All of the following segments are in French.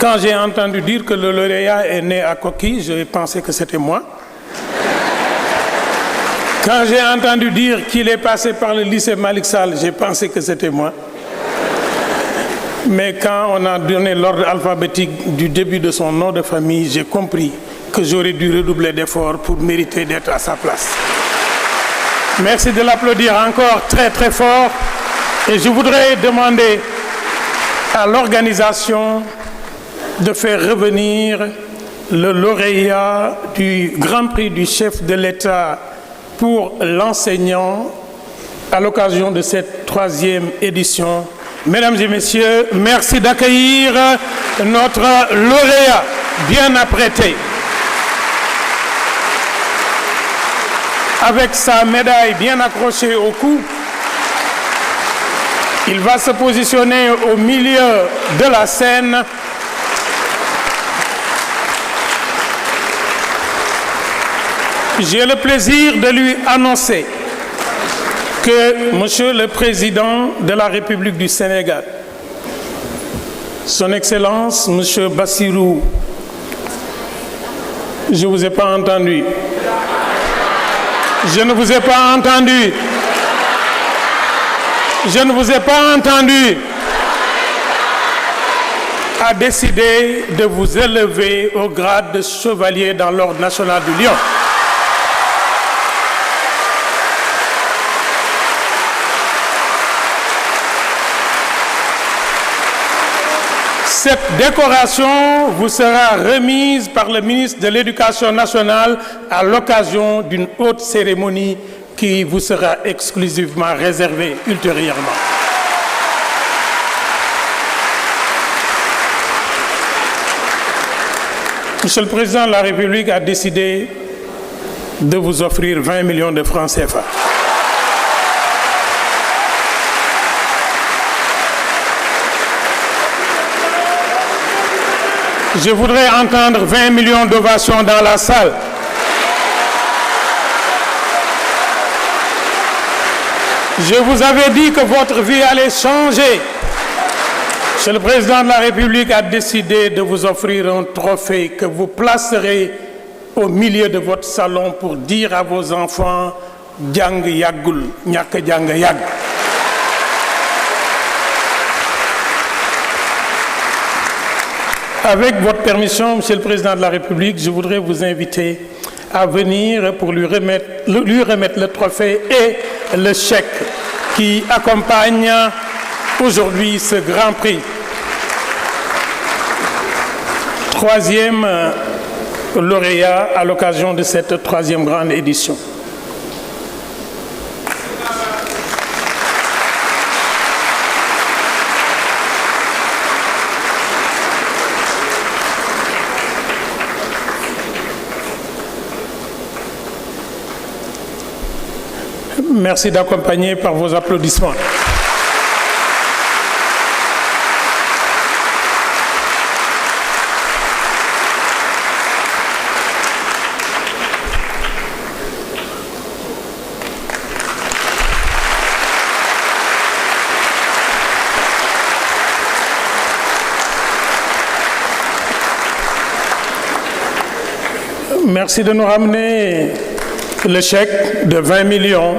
Quand j'ai entendu dire que le lauréat est né à Koki, j'ai pensé que c'était moi. Quand j'ai entendu dire qu'il est passé par le lycée Malick Sall, j'ai pensé que c'était moi. Mais quand on a donné l'ordre alphabétique du début de son nom de famille, j'ai compris que j'aurais dû redoubler d'efforts pour mériter d'être à sa place. Merci de l'applaudir encore très très fort. Et je voudrais demander à l'organisation de faire revenir le lauréat du Grand Prix du chef de l'État pour l'enseignant à l'occasion de cette 3e édition. Mesdames et messieurs, merci d'accueillir notre lauréat bien apprêté. Avec sa médaille bien accrochée au cou, il va se positionner au milieu de la scène. J'ai le plaisir de lui annoncer que Monsieur le Président de la République du Sénégal, Son Excellence, Monsieur Bassirou, je ne vous ai pas entendu. Je ne vous ai pas entendu. Je ne vous ai pas entendu. A décidé de vous élever au grade de chevalier dans l'Ordre national du Lion. Cette décoration vous sera remise par le ministre de l'Éducation nationale à l'occasion d'une haute cérémonie qui vous sera exclusivement réservée ultérieurement. Monsieur le Président de la République a décidé de vous offrir 20 millions de francs CFA. Je voudrais entendre 20 millions d'ovations dans la salle. Je vous avais dit que votre vie allait changer. Monsieur le Président de la République a décidé de vous offrir un trophée que vous placerez au milieu de votre salon pour dire à vos enfants « Jang Yagul, Nyak Jang Yag ». Avec votre permission, Monsieur le Président de la République, je voudrais vous inviter à venir pour lui remettre le trophée et le chèque qui accompagne aujourd'hui ce Grand Prix. 3e lauréat à l'occasion de cette 3e grande édition. Merci d'accompagner par vos applaudissements. Merci de nous ramener le chèque de 20 millions.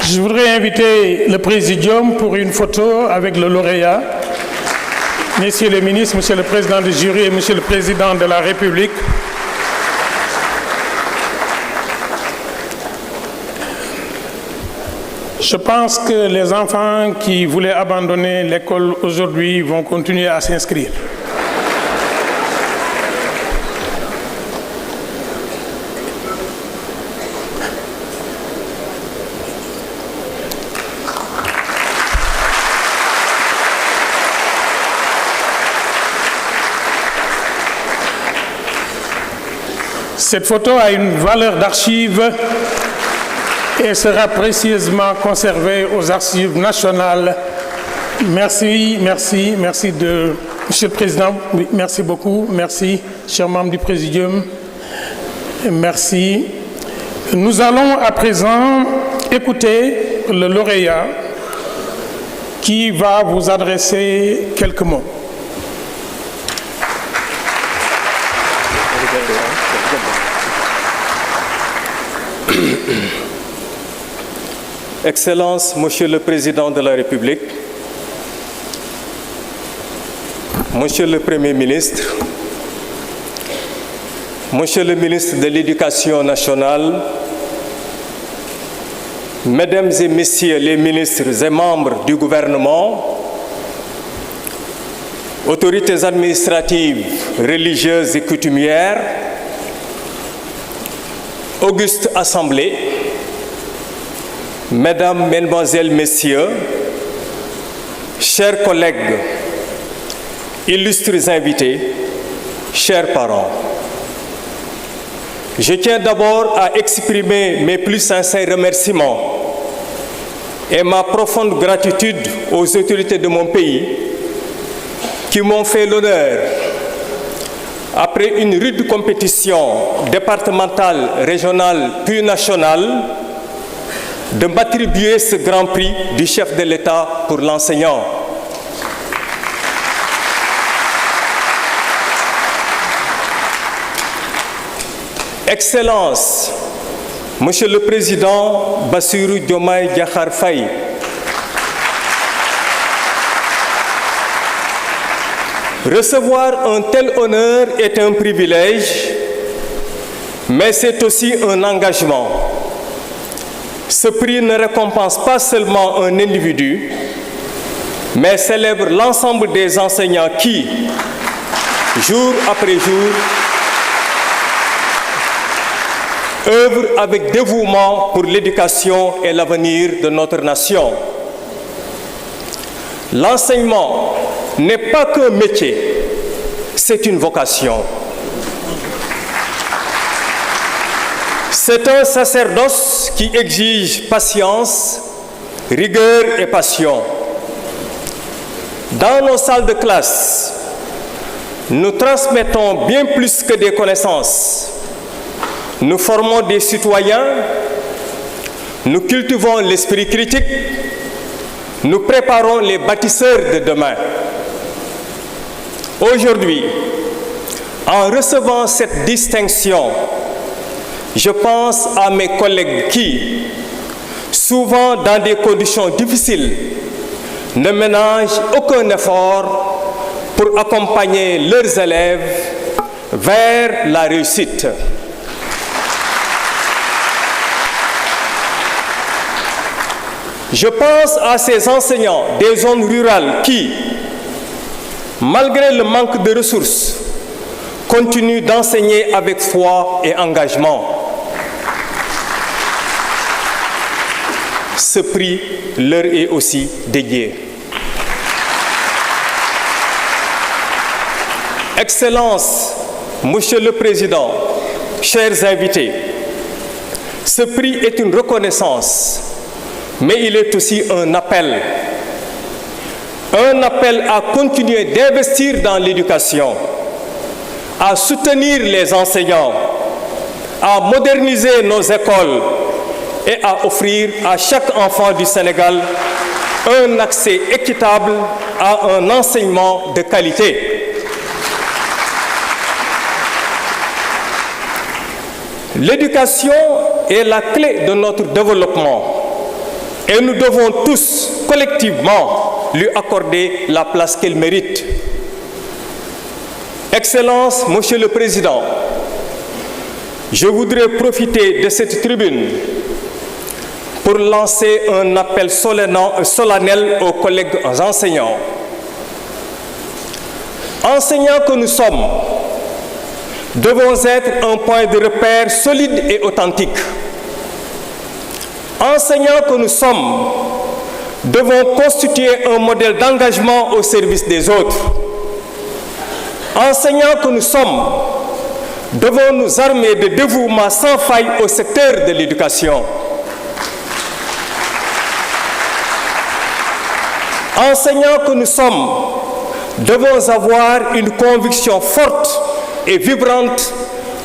Je voudrais inviter le Présidium pour une photo avec le lauréat. Messieurs les ministres, Monsieur le Président du jury et Monsieur le Président de la République. Je pense que les enfants qui voulaient abandonner l'école aujourd'hui vont continuer à s'inscrire. Cette photo a une valeur d'archive et sera précieusement conservée aux archives nationales. Merci, merci, merci de... Monsieur le Président, oui, merci beaucoup, merci, chers membres du Présidium. Merci. Nous allons à présent écouter le lauréat qui va vous adresser quelques mots. Excellences, Monsieur le Président de la République, Monsieur le Premier ministre, Monsieur le ministre de l'Éducation nationale, Mesdames et Messieurs les ministres et membres du gouvernement, autorités administratives, religieuses et coutumières, auguste Assemblée, Mesdames, Mesdemoiselles, Messieurs, chers collègues, illustres invités, chers parents, je tiens d'abord à exprimer mes plus sincères remerciements et ma profonde gratitude aux autorités de mon pays qui m'ont fait l'honneur, après une rude compétition départementale, régionale puis nationale, de m'attribuer ce grand prix du chef de l'État pour l'enseignant. Excellences, Monsieur le Président Bassirou Diomaye Diakhar Faye, recevoir un tel honneur est un privilège, mais c'est aussi un engagement. Ce prix ne récompense pas seulement un individu, mais célèbre l'ensemble des enseignants qui, jour après jour, œuvrent avec dévouement pour l'éducation et l'avenir de notre nation. L'enseignement n'est pas qu'un métier, c'est une vocation. C'est un sacerdoce qui exige patience, rigueur et passion. Dans nos salles de classe, nous transmettons bien plus que des connaissances. Nous formons des citoyens, nous cultivons l'esprit critique, nous préparons les bâtisseurs de demain. Aujourd'hui, en recevant cette distinction, je pense à mes collègues qui, souvent dans des conditions difficiles, ne ménagent aucun effort pour accompagner leurs élèves vers la réussite. Je pense à ces enseignants des zones rurales qui, malgré le manque de ressources, continuent d'enseigner avec foi et engagement. Ce prix leur est aussi dédié. Excellences, Monsieur le Président, chers invités, ce prix est une reconnaissance, mais il est aussi un appel. Un appel à continuer d'investir dans l'éducation, à soutenir les enseignants, à moderniser nos écoles et à offrir à chaque enfant du Sénégal un accès équitable à un enseignement de qualité. L'éducation est la clé de notre développement et nous devons tous collectivement lui accorder la place qu'elle mérite. Excellences, Monsieur le Président, je voudrais profiter de cette tribune pour lancer un appel solennel aux collègues enseignants. Enseignants que nous sommes, devons être un point de repère solide et authentique. Enseignants que nous sommes, devons constituer un modèle d'engagement au service des autres. Enseignants que nous sommes, devons nous armer de dévouement sans faille au secteur de l'éducation. Enseignants que nous sommes, devons avoir une conviction forte et vibrante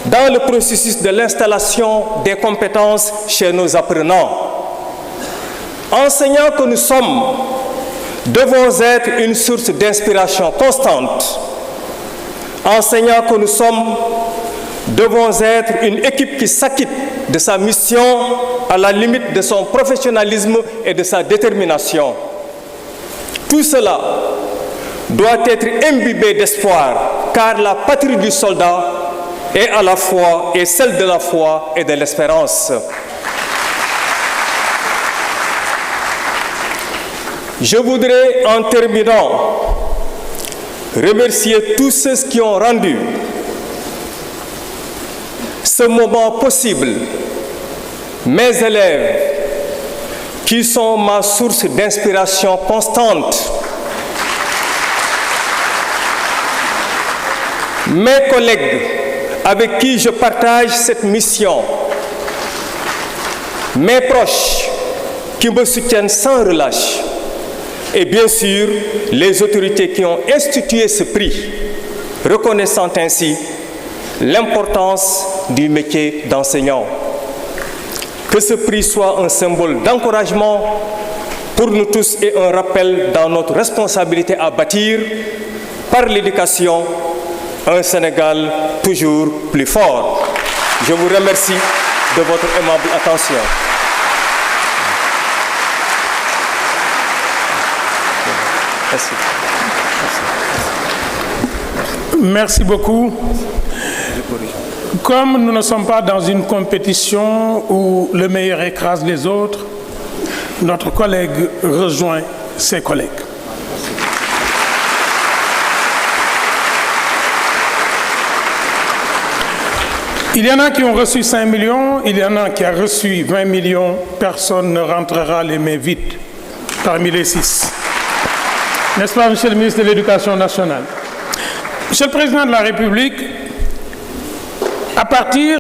dans le processus de l'installation des compétences chez nos apprenants. Enseignants que nous sommes, devons être une source d'inspiration constante. Enseignants que nous sommes, devons être une équipe qui s'acquitte de sa mission à la limite de son professionnalisme et de sa détermination. Tout cela doit être imbibé d'espoir, car la patrie du soldat est à la fois et celle de la foi et de l'espérance. Je voudrais, en terminant, remercier tous ceux qui ont rendu ce moment possible, mes élèves, qui sont ma source d'inspiration constante, mes collègues avec qui je partage cette mission, mes proches qui me soutiennent sans relâche, et bien sûr les autorités qui ont institué ce prix, reconnaissant ainsi l'importance du métier d'enseignant. Que ce prix soit un symbole d'encouragement pour nous tous et un rappel dans notre responsabilité à bâtir, par l'éducation, un Sénégal toujours plus fort. Je vous remercie de votre aimable attention. Merci. Merci beaucoup. Comme nous ne sommes pas dans une compétition où le meilleur écrase les autres, notre collègue rejoint ses collègues. Il y en a qui ont reçu 5 millions, il y en a qui ont reçu 20 millions. Personne ne rentrera les mains vides parmi les 6. N'est-ce pas, Monsieur le ministre de l'Éducation nationale? Monsieur le Président de la République, à partir